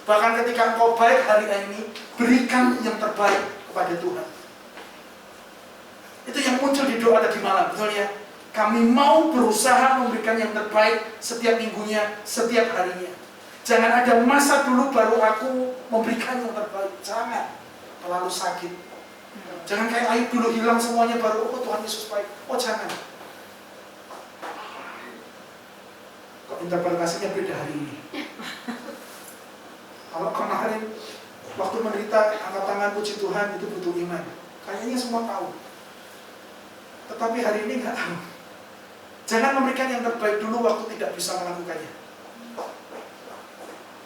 Bahkan ketika engkau baik hari ini, berikan yang terbaik kepada Tuhan. Itu yang muncul di doa tadi malam, betul ya? Kami mau berusaha memberikan yang terbaik setiap minggunya, setiap harinya. Jangan ada masa dulu baru aku memberikan yang terbaik. Jangan. Terlalu sakit. Jangan kayak Ayub dulu hilang semuanya baru, oh Tuhan Yesus baik. Oh jangan. Kok interpretasinya beda hari ini? Kalau kemarin waktu menderita angkat tangan puji Tuhan itu butuh iman. Kayaknya semua tahu. Tetapi hari ini nggak tahu. Jangan memberikan yang terbaik dulu waktu tidak bisa melakukannya.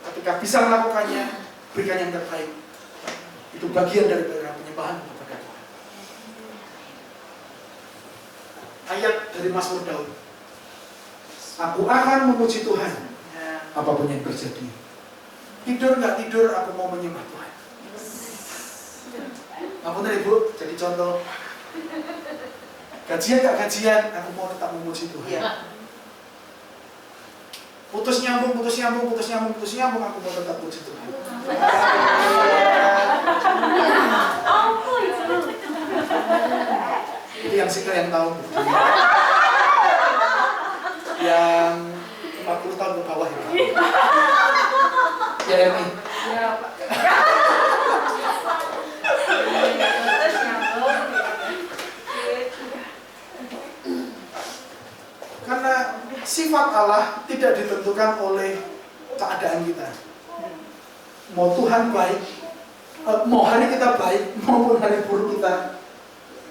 Ketika bisa melakukannya, berikan yang terbaik. Itu bagian dari penyembahan kepada Tuhan. Ayat dari Mazmur Daud. Aku akan memuji Tuhan apapun yang terjadi. Tidur nggak tidur, aku mau menyembah Tuhan. Ampun Ibu, jadi contoh. Gajian gak gajian, aku mau tetap memuji Tuhan. Ya. Putus nyambung, aku mau tetap puji Tuhan. Itu yang single yang tahu. Yang Ya Emi. Ya, Pak. Karena sifat Allah tidak ditentukan oleh keadaan kita. Mau Tuhan baik, mau hari kita baik maupun hari buruk kita,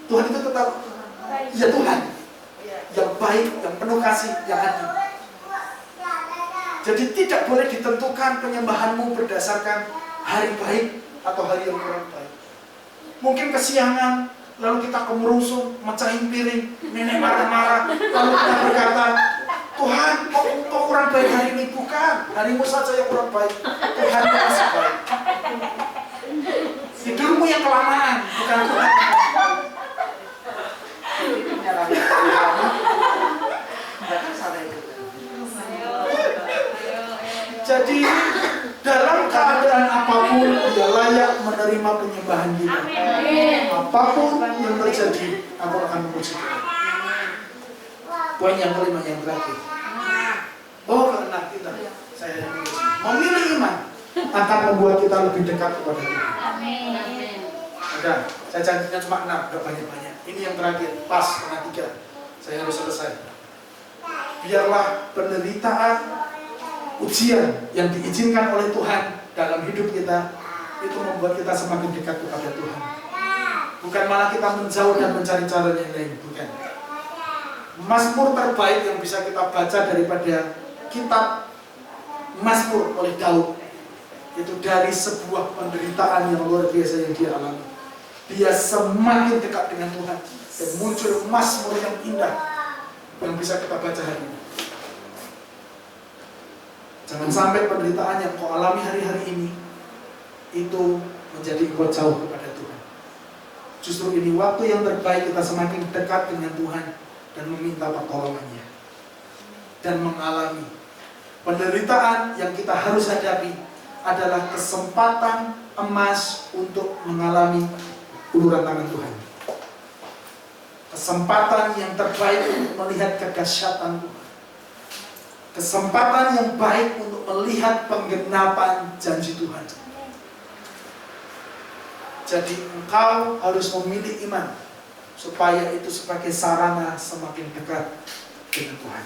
Tuhan itu tetap ya Tuhan yang baik, yang penuh kasih, yang adil. Jadi tidak boleh ditentukan penyembahanmu berdasarkan hari baik atau hari yang kurang baik. Mungkin kesiangan, lalu kita kemerungsung, mecahin piring, nenek marah-marah, lalu kita berkata, Tuhan, kok kurang baik hari ini? Bukan, harimu saja yang kurang baik, Tuhan yang masih baik. Tidurmu yang kelamaan, bukan Tuhan. Jadi dalam keadaan apapun dia layak menerima penyembahan kita. Apapun yang terjadi, aku akan memuji Tuhan. Poin yang kelima yang terakhir. Oh, karena kita saya memilih iman akan membuat kita lebih dekat kepada Tuhan. Ada, saya janjinya cuma 6, gak banyak-banyak. Ini yang terakhir, pas karena 3. Saya harus selesai. Biarlah penderitaan, ujian yang diizinkan oleh Tuhan dalam hidup kita itu membuat kita semakin dekat kepada Tuhan. Bukan malah kita menjauh dan mencari cara yang lain, bukan. Mazmur terbaik yang bisa kita baca daripada kitab Mazmur oleh Daud itu dari sebuah penderitaan yang luar biasa yang dia alami. Dia semakin dekat dengan Tuhan dan muncul Mazmur yang indah yang bisa kita baca hari ini. Jangan sampai penderitaan yang kau alami hari-hari ini itu menjadi engkau jauh kepada Tuhan. Justru ini waktu yang terbaik kita semakin dekat dengan Tuhan dan meminta pertolongannya dan mengalami penderitaan yang kita harus hadapi adalah kesempatan emas untuk mengalami uluran tangan Tuhan. Kesempatan yang terbaik untuk melihat kedahsyatan Tuhan. Kesempatan yang baik untuk melihat penggenapan janji Tuhan. Jadi engkau harus memilih iman supaya itu sebagai sarana semakin dekat dengan Tuhan.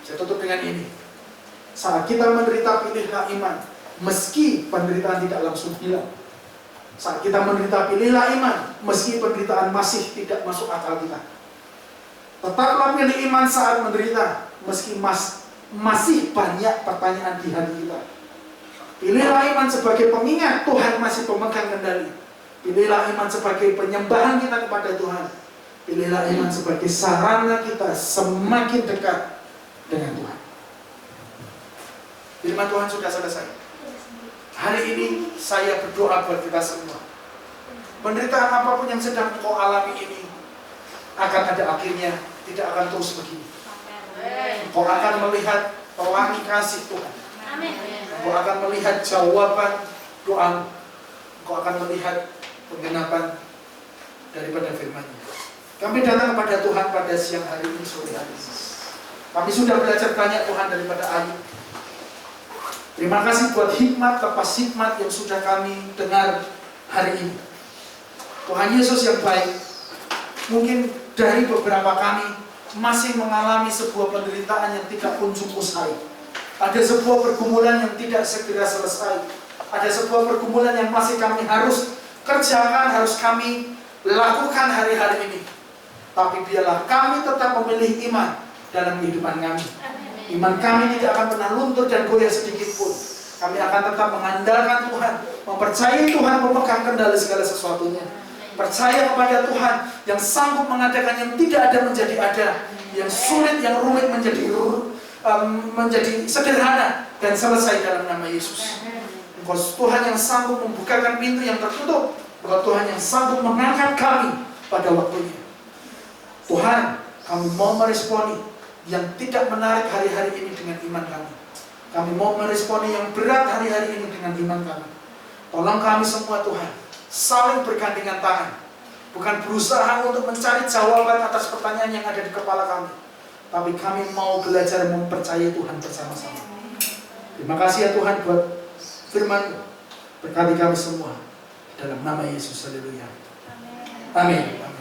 Saya tutup dengan ini. Saat kita menderita, pilihlah iman. Meski penderitaan tidak langsung hilang. Saat kita menderita, pilihlah iman. Meski penderitaan masih tidak masuk akal kita. Tetaplah pilih iman saat menderita. Meski masih banyak pertanyaan di hati kita. Pilihlah iman sebagai pengingat Tuhan masih pemegang kendali. Pilihlah iman sebagai penyembahan kita kepada Tuhan. Pilihlah iman sebagai sarana kita semakin dekat dengan Tuhan. Firman Tuhan sudah selesai. Hari ini saya berdoa buat kita semua. Penderitaan apapun yang sedang kau alami ini akan ada akhirnya, tidak akan terus begini. Kau akan melihat pelangi kasih Tuhan. Kau akan melihat jawaban doa. Kau akan melihat penggenapan daripada firman-Nya. Kami datang kepada Tuhan pada siang hari ini, sore hari ini. Kami sudah belajar banyak Tuhan daripada Ayub. Terima kasih buat hikmat lepas hikmat yang sudah kami dengar hari ini. Tuhan Yesus yang baik, mungkin dari beberapa kami masih mengalami sebuah penderitaan yang tidak kunjung usai. Ada sebuah pergumulan yang tidak segera selesai. Ada sebuah pergumulan yang masih kami harus kerjakan, harus kami lakukan hari-hari ini. Tapi biarlah kami tetap memilih iman dalam kehidupan kami. Iman kami tidak akan pernah luntur dan goyah sedikit pun. Kami akan tetap mengandalkan Tuhan, mempercayai Tuhan memegang kendali segala sesuatunya. Percaya kepada Tuhan yang sanggup mengadakan yang tidak ada menjadi ada, yang sulit, yang rumit menjadi sederhana dan selesai dalam nama Yesus. Engkau Tuhan yang sanggup membukakan pintu yang tertutup. Engkau Tuhan yang sanggup mengangkat kami pada waktunya. Tuhan, kami mau meresponi yang tidak menarik hari-hari ini dengan iman kami. Kami mau meresponi yang berat hari-hari ini dengan iman kami. Tolong kami semua Tuhan, saling bergandengan tangan. Bukan berusaha untuk mencari jawaban atas pertanyaan yang ada di kepala kami. tapi kami mau belajar mempercayai Tuhan bersama-sama. Terima kasih ya Tuhan buat firman-Mu. Berkati kami semua dalam nama Yesus. Haleluya. Amin.